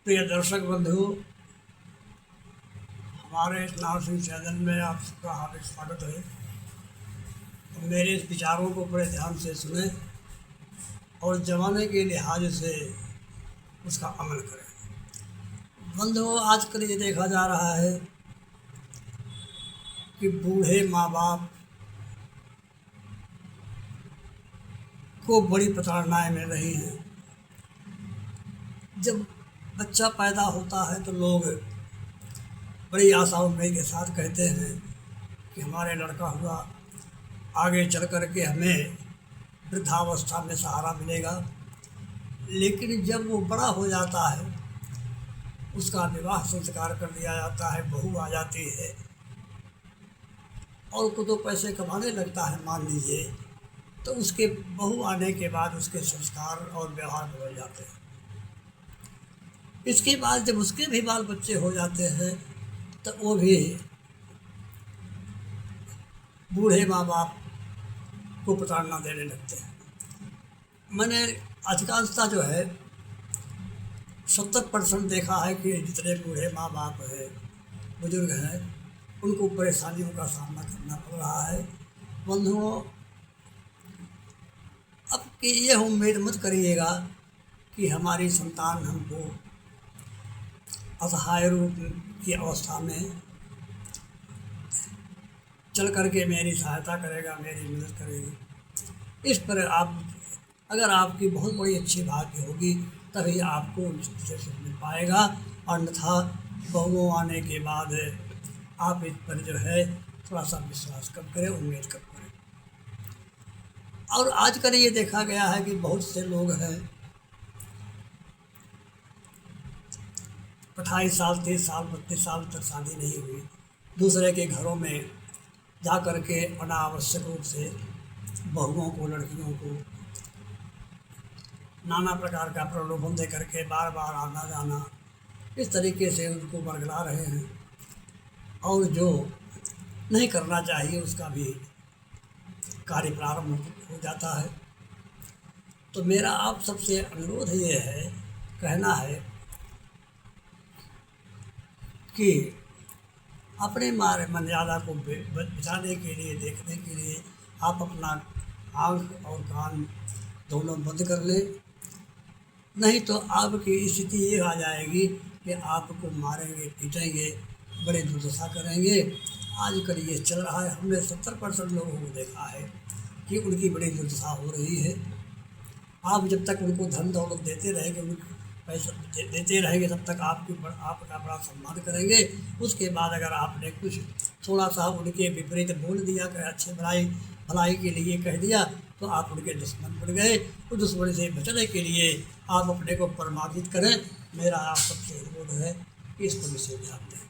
प्रिय दर्शक बंधु, हमारे नाव सिंह चैनल में आप सबका हार्दिक स्वागत है। मेरे इस विचारों को बड़े ध्यान से सुने और ज़माने के लिहाज से उसका अमल करें। बंधुओं, आजकल ये देखा जा रहा है कि बूढ़े माँ बाप को बड़ी प्रताड़नाएं मिल रही हैं। जब बच्चा पैदा होता है तो लोग बड़ी आशा उम्मीद के साथ कहते हैं कि हमारे लड़का हुआ, आगे चल कर के हमें वृद्धावस्था में सहारा मिलेगा। लेकिन जब वो बड़ा हो जाता है, उसका विवाह संस्कार कर दिया जाता है, बहू आ जाती है और को तो पैसे कमाने लगता है मान लीजिए, तो उसके बहू आने के बाद उसके संस्कार और व्यवहार बदल जाते हैं। इसके बाद जब उसके भी बाल बच्चे हो जाते हैं तो वो भी बूढ़े माँ बाप को प्रताड़ना देने लगते हैं। मैंने अधिकांशता जो है 70% देखा है कि जितने बूढ़े माँ बाप हैं, बुजुर्ग हैं, उनको परेशानियों का सामना करना पड़ रहा है। बंधुओं, अब कि ये उम्मीद मत करिएगा कि हमारी संतान हमको असहाय रूप की अवस्था में चल करके मेरी सहायता करेगा, मेरी मदद करेगा। इस पर आप, अगर आपकी बहुत बड़ी अच्छी भाग्य होगी तभी आपको उनसे सुख मिल पाएगा, अन्यथा बहुओं आने के बाद आप इस पर जो है थोड़ा सा विश्वास कम करें, उम्मीद कम करें। और आजकल ये देखा गया है कि बहुत से लोग हैं 28 साल 30 साल 32 साल तक शादी नहीं हुई, दूसरे के घरों में जा कर के अनावश्यक रूप से बहुओं को, लड़कियों को नाना प्रकार का प्रलोभन दे करके बार बार आना जाना, इस तरीके से उनको बरगला रहे हैं। और जो नहीं करना चाहिए उसका भी कार्य प्रारंभ हो जाता है। तो मेरा आप सबसे अनुरोध ये है, कहना है कि अपने मर्यादा को बचाने के लिए, देखने के लिए आप अपना आँख और कान दोनों बंद कर लें, नहीं तो आपकी स्थिति ये आ जाएगी कि आपको मारेंगे, पीटेंगे, बड़े दुर्दशा करेंगे। आजकल ये चल रहा है। हमने 70% लोगों को देखा है कि उनकी बड़ी दुर्दशा हो रही है। आप जब तक उनको धन दौलत देते रहेंगे, उनको पैसा देते रहेंगे, तब तक आपका बड़ा सम्मान करेंगे। उसके बाद अगर आपने कुछ थोड़ा सा उनके विपरीत बोल दिया, कि अच्छे भलाई के लिए कह दिया, तो आप उनके दुश्मन बन गए। तो दुश्मन से बचने के लिए आप अपने को परमार्जित करें। मेरा आप सबसे अनुरोध है कि इस पर विशेष ध्यान दें।